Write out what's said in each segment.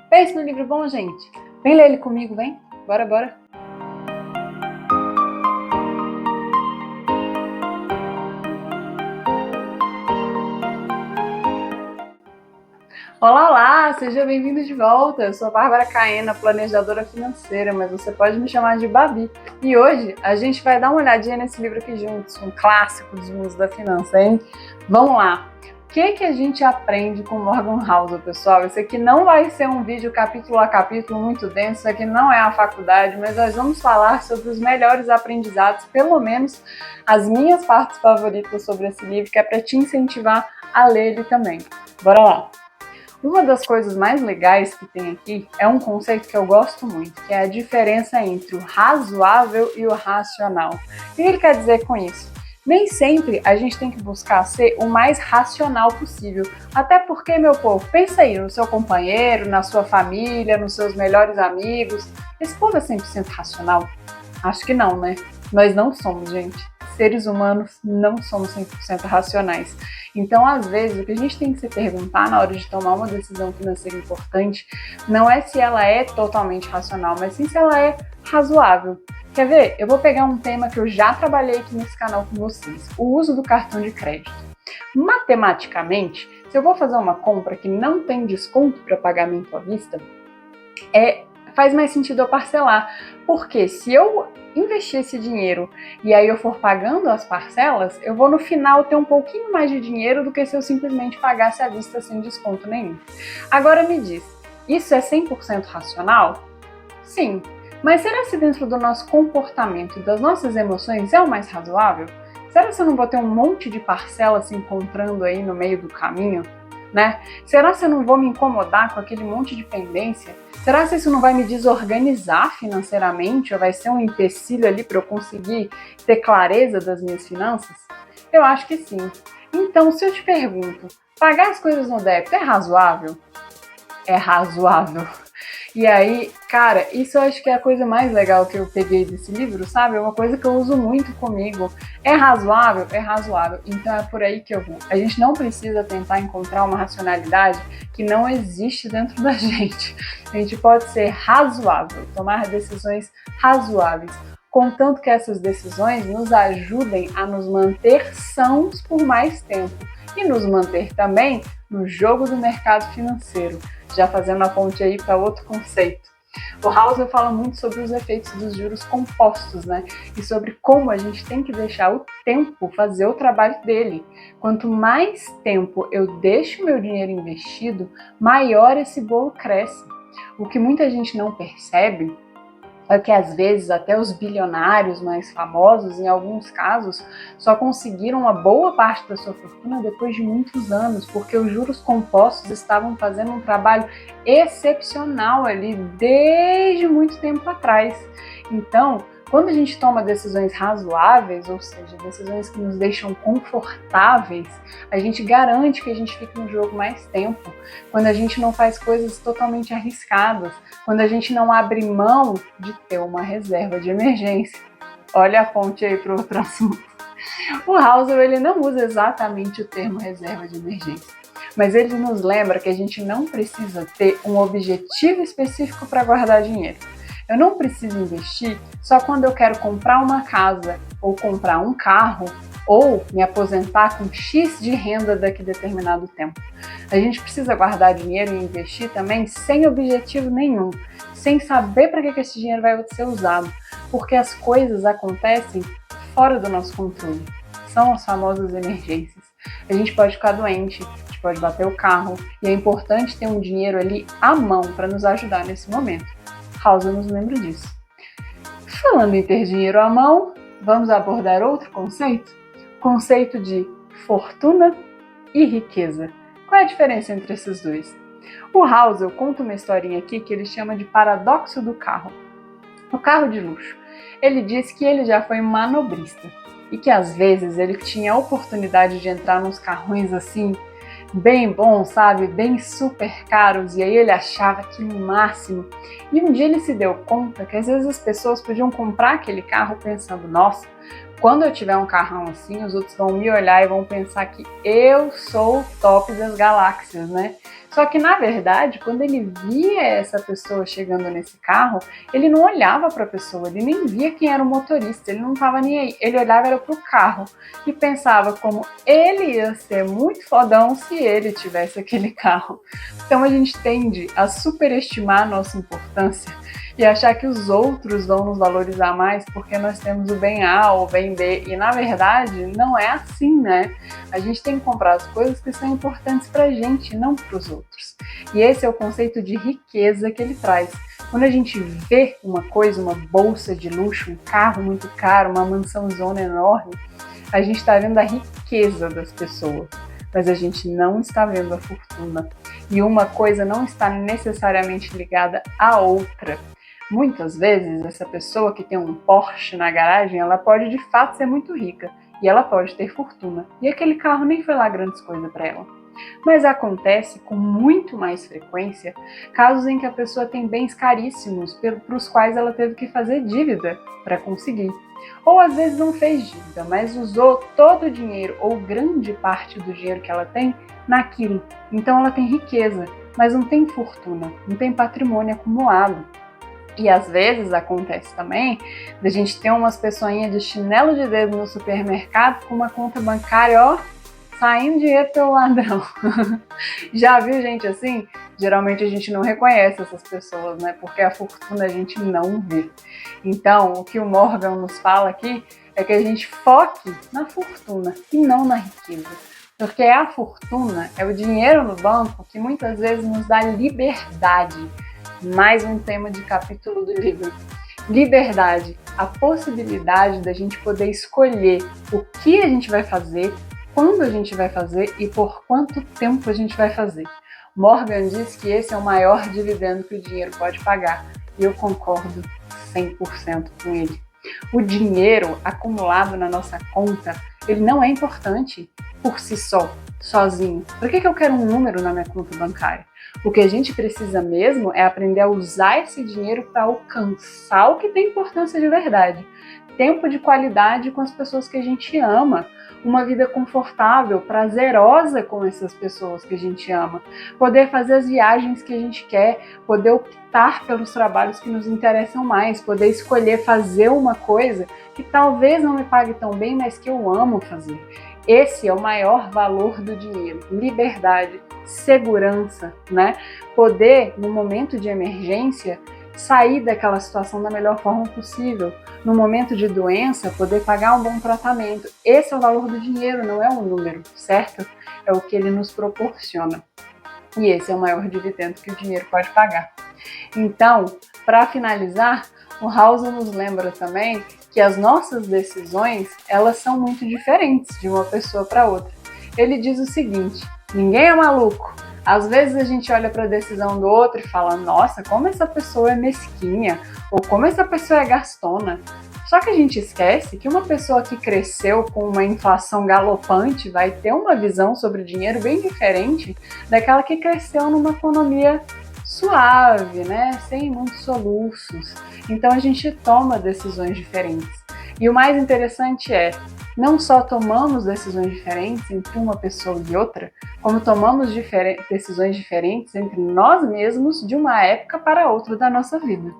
Pense no livro bom, gente. Vem ler ele comigo, vem. Bora, bora. Olá, olá! Seja bem-vindo de volta. Eu sou a Bárbara Caena, planejadora financeira, mas você pode me chamar de Babi. E hoje a gente vai dar uma olhadinha nesse livro aqui juntos, um clássico dos mundos da finança, hein? Vamos lá! O que a gente aprende com Morgan Housel, pessoal? Esse aqui não vai ser um vídeo capítulo a capítulo muito denso, isso aqui não é a faculdade, mas nós vamos falar sobre os melhores aprendizados, pelo menos as minhas partes favoritas sobre esse livro, que é para te incentivar a ler ele também. Bora lá! Uma das coisas mais legais que tem aqui é um conceito que eu gosto muito, que é a diferença entre o razoável e o racional. O que ele quer dizer com isso? Nem sempre a gente tem que buscar ser o mais racional possível. Até porque, meu povo, pensa aí no seu companheiro, na sua família, nos seus melhores amigos. Esse povo é 100% racional? Acho que não, né? Nós não somos, gente. Seres humanos não somos 100% racionais. Então, às vezes, o que a gente tem que se perguntar na hora de tomar uma decisão financeira importante não é se ela é totalmente racional, mas sim se ela é razoável. Quer ver? Eu vou pegar um tema que eu já trabalhei aqui nesse canal com vocês, o uso do cartão de crédito. Matematicamente, se eu vou fazer uma compra que não tem desconto para pagamento à vista, faz mais sentido eu parcelar, porque se eu investir esse dinheiro e aí eu for pagando as parcelas, eu vou no final ter um pouquinho mais de dinheiro do que se eu simplesmente pagasse à vista sem desconto nenhum. Agora me diz, isso é 100% racional? Sim, mas será que dentro do nosso comportamento e das nossas emoções é o mais razoável? Será que eu não vou ter um monte de parcelas se encontrando aí no meio do caminho? Né? Será que eu não vou me incomodar com aquele monte de pendência? Será que isso não vai me desorganizar financeiramente ou vai ser um empecilho ali para eu conseguir ter clareza das minhas finanças? Eu acho que sim. Então, se eu te pergunto, pagar as coisas no débito é razoável? É razoável. E aí, cara, isso eu acho que é a coisa mais legal que eu peguei desse livro, sabe? É uma coisa que eu uso muito comigo. É razoável? É razoável. Então é por aí que eu vou. A gente não precisa tentar encontrar uma racionalidade que não existe dentro da gente. A gente pode ser razoável, tomar decisões razoáveis, contanto que essas decisões nos ajudem a nos manter sãos por mais tempo e nos manter também no jogo do mercado financeiro. Já fazendo a ponte aí para outro conceito. O Housel fala muito sobre os efeitos dos juros compostos, né? E sobre como a gente tem que deixar o tempo fazer o trabalho dele. Quanto mais tempo eu deixo meu dinheiro investido, maior esse bolo cresce. O que muita gente não percebe é que às vezes até os bilionários mais famosos, em alguns casos, só conseguiram uma boa parte da sua fortuna depois de muitos anos, porque os juros compostos estavam fazendo um trabalho excepcional ali desde muito tempo atrás. Então, quando a gente toma decisões razoáveis, ou seja, decisões que nos deixam confortáveis, a gente garante que a gente fica no jogo mais tempo. Quando a gente não faz coisas totalmente arriscadas, quando a gente não abre mão de ter uma reserva de emergência. Olha a ponte aí para outro assunto. O Housel, ele não usa exatamente o termo reserva de emergência, mas ele nos lembra que a gente não precisa ter um objetivo específico para guardar dinheiro. Eu não preciso investir só quando eu quero comprar uma casa, ou comprar um carro, ou me aposentar com X de renda daqui a determinado tempo. A gente precisa guardar dinheiro e investir também sem objetivo nenhum, sem saber para que esse dinheiro vai ser usado, porque as coisas acontecem fora do nosso controle. São as famosas emergências. A gente pode ficar doente, a gente pode bater o carro, e é importante ter um dinheiro ali à mão para nos ajudar nesse momento. Housel nos lembra disso. Falando em ter dinheiro à mão, vamos abordar outro conceito? O conceito de fortuna e riqueza. Qual é a diferença entre esses dois? O Housel conta uma historinha aqui que ele chama de paradoxo do carro. O carro de luxo. Ele diz que ele já foi manobrista e que às vezes ele tinha a oportunidade de entrar nos carrões assim, bem bons, sabe? Bem super caros, e aí ele achava aquilo o máximo. E um dia ele se deu conta que às vezes as pessoas podiam comprar aquele carro pensando, nossa, quando eu tiver um carrão assim, os outros vão me olhar e vão pensar que eu sou o top das galáxias, né? Só que, na verdade, quando ele via essa pessoa chegando nesse carro, ele não olhava para a pessoa, ele nem via quem era o motorista, ele não estava nem aí. Ele olhava para o carro e pensava como ele ia ser muito fodão se ele tivesse aquele carro. Então a gente tende a superestimar a nossa importância e achar que os outros vão nos valorizar mais porque nós temos o bem A ou o bem B. E, na verdade, não é assim, né? A gente tem que comprar as coisas que são importantes pra gente, não pros outros. E esse é o conceito de riqueza que ele traz. Quando a gente vê uma coisa, uma bolsa de luxo, um carro muito caro, uma mansãozona enorme, a gente está vendo a riqueza das pessoas, mas a gente não está vendo a fortuna. E uma coisa não está necessariamente ligada à outra. Muitas vezes, essa pessoa que tem um Porsche na garagem, ela pode de fato ser muito rica e ela pode ter fortuna. E aquele carro nem foi lá grandes coisas para ela. Mas acontece com muito mais frequência casos em que a pessoa tem bens caríssimos para os quais ela teve que fazer dívida para conseguir. Ou às vezes não fez dívida, mas usou todo o dinheiro ou grande parte do dinheiro que ela tem naquilo. Então ela tem riqueza, mas não tem fortuna, não tem patrimônio acumulado. E às vezes acontece também da gente ter umas pessoinhas de chinelo de dedo no supermercado com uma conta bancária, ó, saindo dinheiro pelo ladrão. Já viu gente assim? Geralmente a gente não reconhece essas pessoas, né? Porque a fortuna a gente não vê. Então, o que o Morgan nos fala aqui é que a gente foque na fortuna e não na riqueza. Porque a fortuna é o dinheiro no banco que muitas vezes nos dá liberdade. Mais um tema de capítulo do livro. Liberdade, a possibilidade da gente poder escolher o que a gente vai fazer, quando a gente vai fazer e por quanto tempo a gente vai fazer. Morgan diz que esse é o maior dividendo que o dinheiro pode pagar e eu concordo 100% com ele. O dinheiro acumulado na nossa conta, ele não é importante por si só, sozinho. Por que eu quero um número na minha conta bancária? O que a gente precisa mesmo é aprender a usar esse dinheiro para alcançar o que tem importância de verdade. Tempo de qualidade com as pessoas que a gente ama, uma vida confortável, prazerosa com essas pessoas que a gente ama, poder fazer as viagens que a gente quer, poder optar pelos trabalhos que nos interessam mais, poder escolher fazer uma coisa que talvez não me pague tão bem, mas que eu amo fazer. Esse é o maior valor do dinheiro, liberdade, segurança, né? Poder, no momento de emergência, sair daquela situação da melhor forma possível. No momento de doença, poder pagar um bom tratamento. Esse é o valor do dinheiro, não é um número, certo? É o que ele nos proporciona. E esse é o maior dividendo que o dinheiro pode pagar. Então, para finalizar, o House nos lembra também que as nossas decisões, elas são muito diferentes de uma pessoa para outra. Ele diz o seguinte: ninguém é maluco. Às vezes a gente olha para a decisão do outro e fala, nossa, como essa pessoa é mesquinha, ou como essa pessoa é gastona. Só que a gente esquece que uma pessoa que cresceu com uma inflação galopante vai ter uma visão sobre o dinheiro bem diferente daquela que cresceu numa economia suave, né? Sem muitos soluços. Então a gente toma decisões diferentes. E o mais interessante é, não só tomamos decisões diferentes entre uma pessoa e outra, como tomamos decisões diferentes entre nós mesmos de uma época para outra da nossa vida.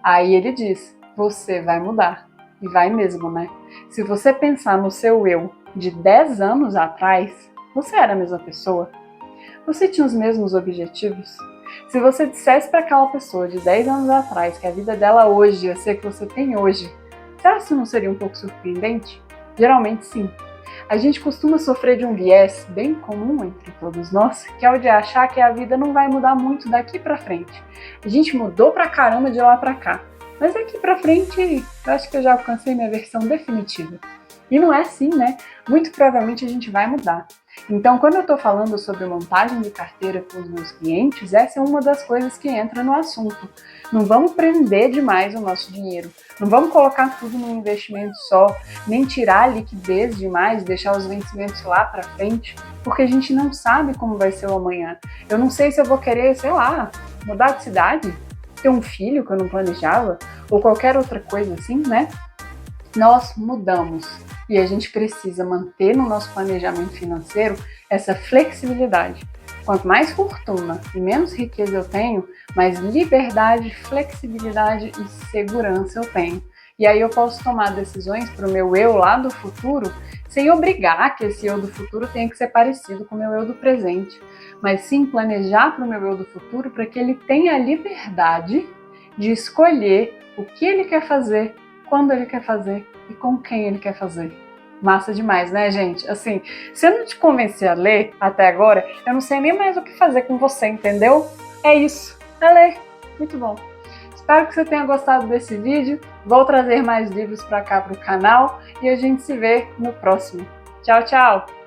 Aí ele diz, você vai mudar. E vai mesmo, né? Se você pensar no seu eu de 10 anos atrás, você era a mesma pessoa? Você tinha os mesmos objetivos? Se você dissesse para aquela pessoa de 10 anos atrás que a vida dela hoje ia ser a que você tem hoje, será que isso não seria um pouco surpreendente? Geralmente sim. A gente costuma sofrer de um viés bem comum entre todos nós, que é o de achar que a vida não vai mudar muito daqui para frente. A gente mudou pra caramba de lá para cá, mas daqui para frente eu acho que eu já alcancei minha versão definitiva. E não é assim, né? Muito provavelmente a gente vai mudar. Então, quando eu estou falando sobre montagem de carteira com os meus clientes, essa é uma das coisas que entra no assunto. Não vamos prender demais o nosso dinheiro. Não vamos colocar tudo num investimento só, nem tirar a liquidez demais, deixar os vencimentos lá para frente, porque a gente não sabe como vai ser o amanhã. Eu não sei se eu vou querer, sei lá, mudar de cidade, ter um filho que eu não planejava, ou qualquer outra coisa assim, né? Nós mudamos e a gente precisa manter no nosso planejamento financeiro essa flexibilidade. Quanto mais fortuna e menos riqueza eu tenho, mais liberdade, flexibilidade e segurança eu tenho. E aí eu posso tomar decisões para o meu eu lá do futuro sem obrigar que esse eu do futuro tenha que ser parecido com o meu eu do presente, mas sim planejar para o meu eu do futuro para que ele tenha a liberdade de escolher o que ele quer fazer, quando ele quer fazer e com quem ele quer fazer. Massa demais, né, gente? Assim, se eu não te convencer a ler até agora, eu não sei nem mais o que fazer com você, entendeu? É isso, é ler. Muito bom. Espero que você tenha gostado desse vídeo. Vou trazer mais livros para cá para o canal e a gente se vê no próximo. Tchau, tchau!